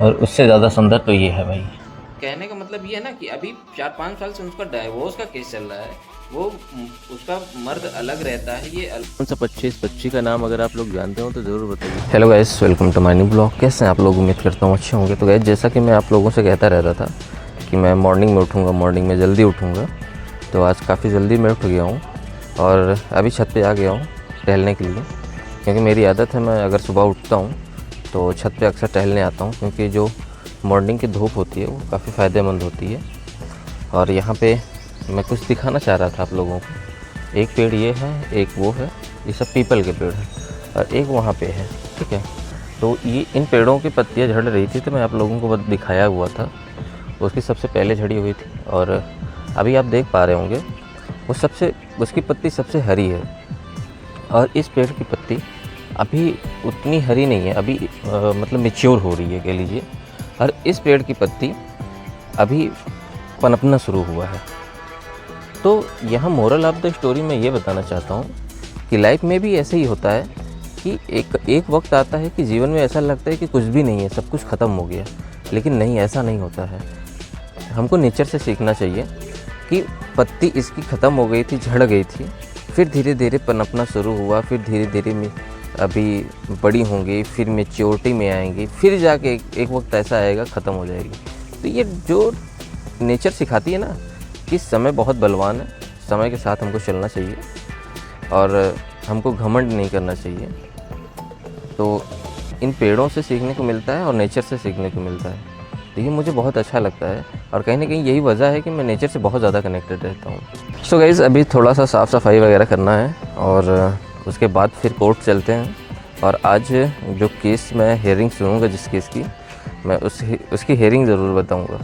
और उससे ज़्यादा सुंदर तो ये है भाई। कहने का मतलब ये है ना कि अभी 4-5 साल से उसका डाइवोर्स का केस चल रहा है। वो उसका मर्द अलग रहता है, ये अलग। कौन सा पक्षी, इस पक्षी का नाम अगर आप लोग जानते हो तो ज़रूर बताइए। Hello guys, welcome to my new blog. कैसे हैं आप लोग? उम्मीद करता हूँ अच्छे होंगे। तो गाइस, जैसा कि मैं आप लोगों से कहता रहता था कि मैं मॉर्निंग में उठूँगा, मॉर्निंग में जल्दी उठूँगा। तो आज काफ़ी जल्दी मैं उठ गया हूँ और अभी छत पे आ गया हूँ टहलने के लिए, क्योंकि मेरी आदत है, मैं अगर सुबह उठता हूँ तो छत पे अक्सर टहलने आता हूँ, क्योंकि जो मॉर्निंग की धूप होती है वो काफ़ी फ़ायदेमंद होती है। और यहाँ पे मैं कुछ दिखाना चाह रहा था आप लोगों को। एक पेड़ ये है, एक वो है, ये सब पीपल के पेड़ हैं, और एक वहाँ पे है, ठीक है। तो ये इन पेड़ों की पत्तियाँ झड़ रही थी, तो मैं आप लोगों को बस दिखाया हुआ था। उसकी सबसे पहले झड़ी हुई थी, और अभी आप देख पा रहे होंगे वो सबसे, उसकी पत्ती सबसे हरी है। और इस पेड़ की पत्ती अभी उतनी हरी नहीं है, अभी मतलब मैच्योर हो रही है कह लीजिए। और इस पेड़ की पत्ती अभी पनपना शुरू हुआ है। तो यहाँ मोरल ऑफ द स्टोरी मैं ये बताना चाहता हूँ कि लाइफ में भी ऐसे ही होता है कि एक वक्त आता है कि जीवन में ऐसा लगता है कि कुछ भी नहीं है, सब कुछ ख़त्म हो गया। लेकिन नहीं, ऐसा नहीं होता है। हमको नेचर से सीखना चाहिए कि पत्ती इसकी ख़त्म हो गई थी, झड़ गई थी, फिर धीरे धीरे पनपना शुरू हुआ, फिर धीरे धीरे में अभी बड़ी होंगी, फिर मेच्योरिटी में आएंगी, फिर जाके एक वक्त ऐसा आएगा ख़त्म हो जाएगी। तो ये जो नेचर सिखाती है ना कि समय बहुत बलवान है, समय के साथ हमको चलना चाहिए और हमको घमंड नहीं करना चाहिए। तो इन पेड़ों से सीखने को मिलता है और नेचर से सीखने को मिलता है। तो ये मुझे बहुत अच्छा लगता है, और कहीं ना कहीं यही वजह है कि मैं नेचर से बहुत ज़्यादा कनेक्टेड रहता हूँ। सो गाइज़, अभी थोड़ा सा साफ़ सफाई वगैरह करना है, और उसके बाद फिर कोर्ट चलते हैं। और आज जो केस मैं हेयरिंग सुनूंगा, जिस केस की मैं उसकी हेयरिंग ज़रूर बताऊँगा।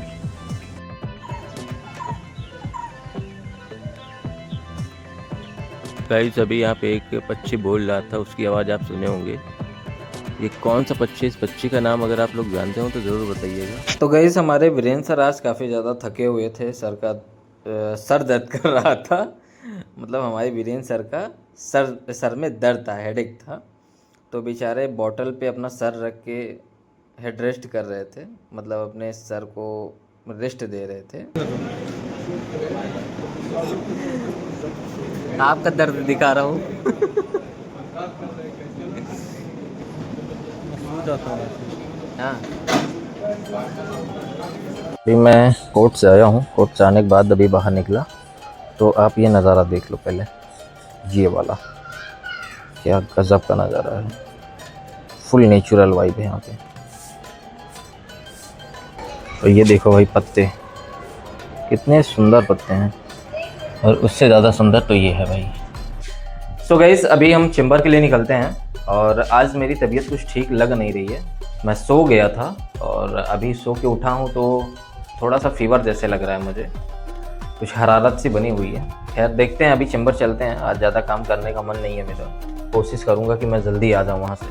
गाइस, अभी यहाँ पे एक पक्षी बोल रहा था, उसकी आवाज़ आप सुने होंगे। ये कौन सा पक्षी, इस पक्षी का नाम अगर आप लोग जानते हो तो ज़रूर बताइएगा। तो गई हमारे वीरेंद्र सर आज काफ़ी ज़्यादा थके हुए थे, सर दर्द कर रहा था। मतलब हमारे वीरेंद्र सर का सर में दर्द था, हेडेक था। तो बेचारे बॉटल पे अपना सर रख के हेड रेस्ट कर रहे थे, मतलब अपने सर को रेस्ट दे रहे थे। आपका दर्द दिखा रहा हूँ। हाँ, अभी मैं कोर्ट से आया हूँ, कोर्ट से आने के बाद अभी बाहर निकला, तो आप ये नज़ारा देख लो पहले। ये वाला क्या गज़ब का नज़ारा है, फुल नेचुरल वाइब है यहाँ पे। और ये देखो भाई, पत्ते कितने सुंदर पत्ते हैं, और उससे ज़्यादा सुंदर तो ये है भाई। सो गाइस, अभी हम चेंबर के लिए निकलते हैं, और आज मेरी तबीयत कुछ ठीक लग नहीं रही है। मैं सो गया था और अभी सो के उठा हूँ, तो थोड़ा सा फीवर जैसे लग रहा है मुझे, कुछ हरारत सी बनी हुई है। खैर देखते हैं, अभी चेंबर चलते हैं। आज ज़्यादा काम करने का मन नहीं है मेरा, कोशिश करूँगा कि मैं जल्दी आ जाऊँ वहाँ से।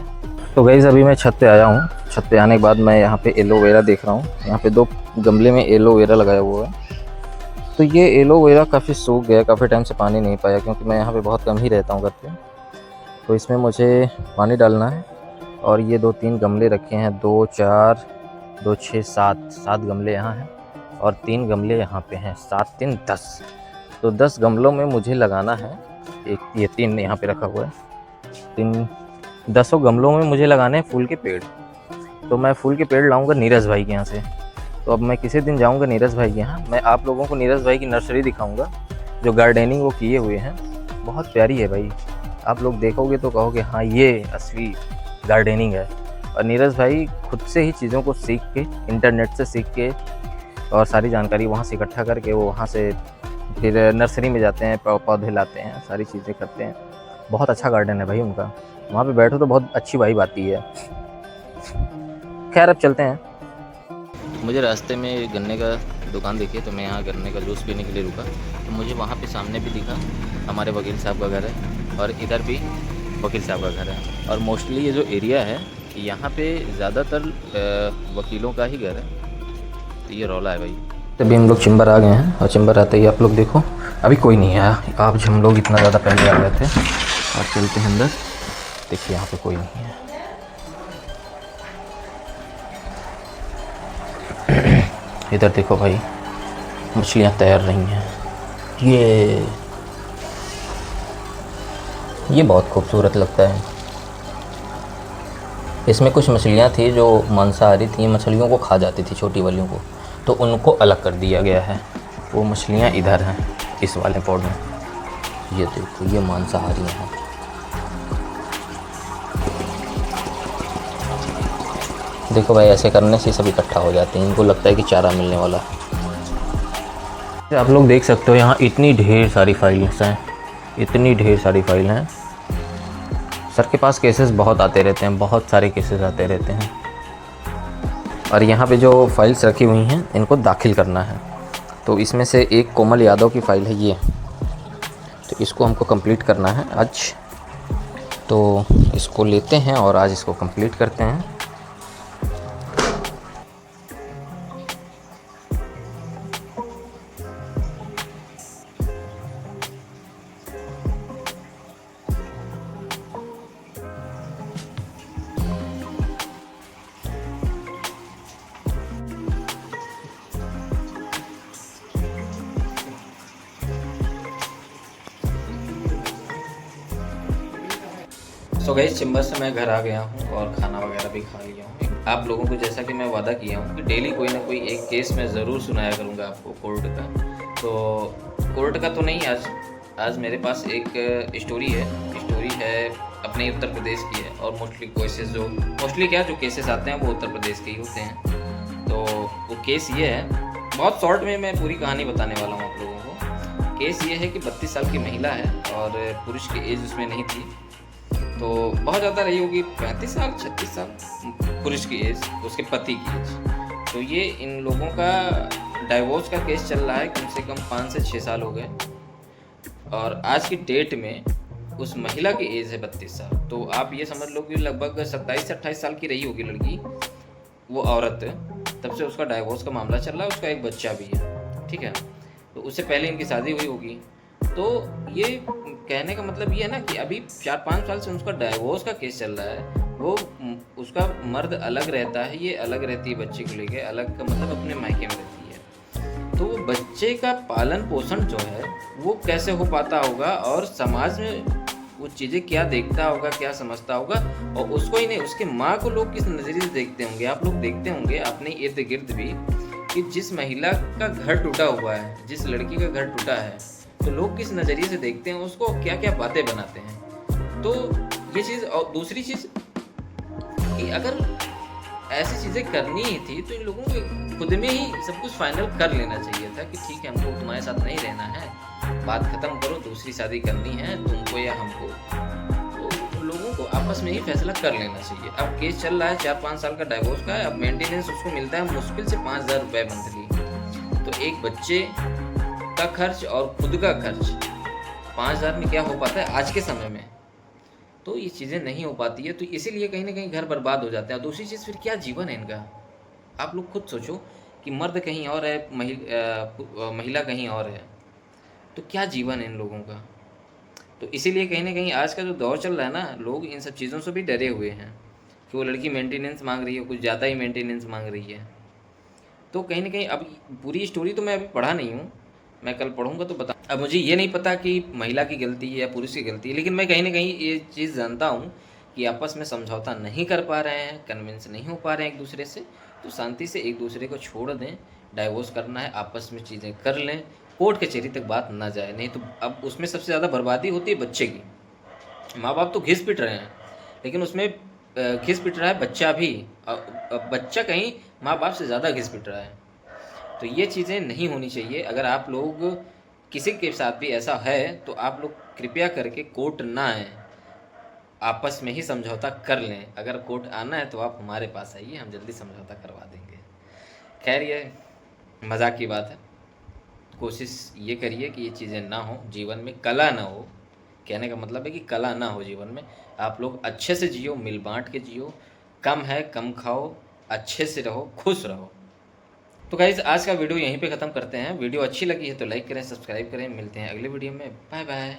तो गाइस, अभी मैं छत पे आया हूँ। छत पे आने के बाद मैं यहाँ पे एलोवेरा देख रहा हूँ। यहाँ पे 2 गमले में एलोवेरा लगाया हुआ है। तो ये एलोवेरा काफ़ी सूख गया, काफ़ी टाइम से पानी नहीं पाया, क्योंकि मैं यहाँ पे बहुत कम ही रहता हूँ घर पे। तो इसमें मुझे पानी डालना है, और ये 2-3 गमले रखे हैं, 2 4 2 6 7 गमले यहाँ हैं, और 3 गमले यहाँ पे हैं, 7 3 10। तो 10 गमलों में मुझे लगाना है, एक ये 3 यहाँ पे रखा हुआ है, 3 10 गमलों में मुझे लगाने हैं फूल के पेड़। तो मैं फूल के पेड़ लाऊंगा नीरज भाई के यहाँ से। तो अब मैं किसी दिन जाऊंगा नीरज भाई के यहाँ, मैं आप लोगों को नीरज भाई की नर्सरी दिखाऊंगा, जो गार्डनिंग वो किए हुए हैं। बहुत प्यारी है भाई, आप लोग देखोगे तो कहोगे हाँ, ये असली गार्डनिंग है। और नीरज भाई खुद से ही चीज़ों को सीख के, इंटरनेट से सीख के, और सारी जानकारी वहाँ से इकट्ठा करके वो वहाँ से फिर नर्सरी में जाते हैं, पौधे लाते हैं, सारी चीज़ें करते हैं। बहुत अच्छा गार्डन है भाई उनका, वहाँ पे बैठो तो बहुत अच्छी वाइब आती है। खैर, अब चलते हैं। मुझे रास्ते में गन्ने का दुकान दिखी, तो मैं यहाँ गन्ने का जूस पीने के लिए रुका। तो मुझे वहाँ पे सामने भी दिखा हमारे वकील साहब का घर है, और इधर भी वकील साहब का घर है। और मोस्टली ये जो एरिया है, यहाँ पे ज़्यादातर वकीलों का ही घर है। तो ये रौला है भाई। अभी हम लोग चेंबर आ गए हैं, और चेंबर आते ही आप लोग देखो, अभी कोई नहीं आया। आज हम लोग इतना ज़्यादा पहले आ गए थे, और चलते हैं अंदर। देखिए यहाँ पे कोई नहीं है। इधर देखो भाई, मछलियाँ तैर रही हैं। ये बहुत खूबसूरत लगता है। इसमें कुछ मछलियाँ थी जो मांसाहारी थी, मछलियों को खा जाती थी, छोटी वालियों को, तो उनको अलग कर दिया गया है। वो मछलियाँ इधर हैं इस वाले पॉड में। ये देखो, ये मांसाहारी हैं। देखो भाई, ऐसे करने से सब इकट्ठा हो जाते हैं, इनको लगता है कि चारा मिलने वाला है। आप लोग देख सकते हो यहाँ इतनी ढेर सारी फाइल्स हैं, इतनी ढेर सारी फाइल हैं। सर के पास केसेस बहुत आते रहते हैं, बहुत सारे केसेस आते रहते हैं। और यहाँ पे जो फाइल्स रखी हुई हैं इनको दाखिल करना है। तो इसमें से एक कोमल यादव की फ़ाइल है ये, तो इसको हमको कंप्लीट करना है आज। तो इसको लेते हैं और आज इसको कंप्लीट करते हैं। सो गाइस, चैम्बर से मैं घर आ गया हूँ और खाना वगैरह भी खा लिया हूँ। आप लोगों को जैसा कि मैं वादा किया हूँ कि डेली कोई ना कोई एक केस मैं ज़रूर सुनाया करूँगा आपको कोर्ट का। तो कोर्ट का तो नहीं, आज मेरे पास एक स्टोरी है अपने उत्तर प्रदेश की है। और मोस्टली जो केसेस आते हैं वो उत्तर प्रदेश के ही होते हैं। तो वो केस ये है, बहुत शॉर्ट में मैं पूरी कहानी बताने वाला हूँ आप लोगों को। केस ये है कि 32 साल की महिला है और पुरुष की एज उसमें नहीं थी, तो बहुत ज़्यादा रही होगी, 35 साल 36 साल पुरुष की एज, उसके पति की एज। तो ये इन लोगों का डाइवोर्स का केस चल रहा है, कम से कम 5 से 6 साल हो गए। और आज की डेट में उस महिला की एज है 32 साल। तो आप ये समझ लो कि लगभग 27 से 28 साल की रही होगी लड़की, वो औरत, तब से उसका डाइवोर्स का मामला चल रहा है। उसका एक बच्चा भी है, ठीक है। तो उससे पहले इनकी शादी हुई होगी। तो ये कहने का मतलब ये है ना कि अभी 4-5 साल से उसका डाइवोर्स का केस चल रहा है। वो उसका मर्द अलग रहता है, ये अलग रहती है, बच्चे को लेके अलग का मतलब अपने मायके में रहती है। तो वो बच्चे का पालन पोषण जो है वो कैसे हो पाता होगा, और समाज में वो चीज़ें क्या देखता होगा, क्या समझता होगा, और उसको ही नहीं, उसकी माँ को लोग किस नज़रिए से देखते होंगे। आप लोग देखते होंगे अपने इर्द गिर्द भी कि जिस महिला का घर टूटा हुआ है, जिस लड़की का घर टूटा है, तो लोग किस नज़रिए से देखते हैं उसको, क्या क्या बातें बनाते हैं। तो ये चीज़। और दूसरी चीज़ कि अगर ऐसी चीज़ें करनी ही थी तो इन लोगों को खुद में ही सब कुछ फाइनल कर लेना चाहिए था कि ठीक है, हमको तुम्हारे साथ नहीं रहना है, बात ख़त्म करो, दूसरी शादी करनी है तुमको या हमको। तो लोगों को आपस में ही फैसला कर लेना चाहिए। अब केस चल रहा है 4-5 साल का डाइवोर्स का है। अब मेंटेनेंस उसको मिलता है मुश्किल से 5,000 रुपये मंथली। तो एक बच्चे का खर्च और खुद का खर्च 5,000 में क्या हो पाता है आज के समय में। तो ये चीज़ें नहीं हो पाती है, तो इसीलिए कहीं ना कहीं घर बर्बाद हो जाते हैं। दूसरी चीज़, फिर क्या जीवन है इनका। आप लोग खुद सोचो कि मर्द कहीं और है, महिला कहीं और है, तो क्या जीवन है इन लोगों का। तो इसीलिए कहीं ना कहीं आज का जो दौर चल रहा है ना, लोग इन सब चीज़ों से भी डरे हुए हैं कि वो लड़की मेंटेनेंस मांग रही है, कुछ ज़्यादा ही मेंटेनेंस मांग रही है। तो कहीं ना कहीं अब पूरी स्टोरी तो मैं अभी पढ़ा नहीं हूँ, मैं कल पढ़ूंगा तो बता। अब मुझे ये नहीं पता कि महिला की गलती है या पुरुष की गलती है, लेकिन मैं कहीं ना कहीं ये चीज़ जानता हूँ कि आपस में समझौता नहीं कर पा रहे हैं, कन्विंस नहीं हो पा रहे हैं एक दूसरे से। तो शांति से एक दूसरे को छोड़ दें। डाइवोर्स करना है, आपस में चीज़ें कर लें, कोर्ट कचहरी तक बात ना जाए। नहीं तो अब उसमें सबसे ज़्यादा बर्बादी होती है बच्चे की। माँ बाप तो घिस पिट रहे हैं, लेकिन उसमें घिस पिट रहा है बच्चा भी। बच्चा कहीं माँ बाप से ज़्यादा घिस पिट रहा है। तो ये चीज़ें नहीं होनी चाहिए। अगर आप लोग किसी के साथ भी ऐसा है तो आप लोग कृपया करके कोर्ट ना आएँ, आपस में ही समझौता कर लें। अगर कोर्ट आना है तो आप हमारे पास आइए, हम जल्दी समझौता करवा देंगे। खैर, ये मजाक की बात है। कोशिश ये करिए कि ये चीज़ें ना हो, जीवन में कला ना हो। कहने का मतलब है कि कला ना हो जीवन में। आप लोग अच्छे से जियो, मिल बांट के जियो, कम है कम खाओ, अच्छे से रहो, खुश रहो। तो गाइस, आज का वीडियो यहीं पे ख़त्म करते हैं। वीडियो अच्छी लगी है तो लाइक करें, सब्सक्राइब करें। मिलते हैं अगले वीडियो में। Bye bye.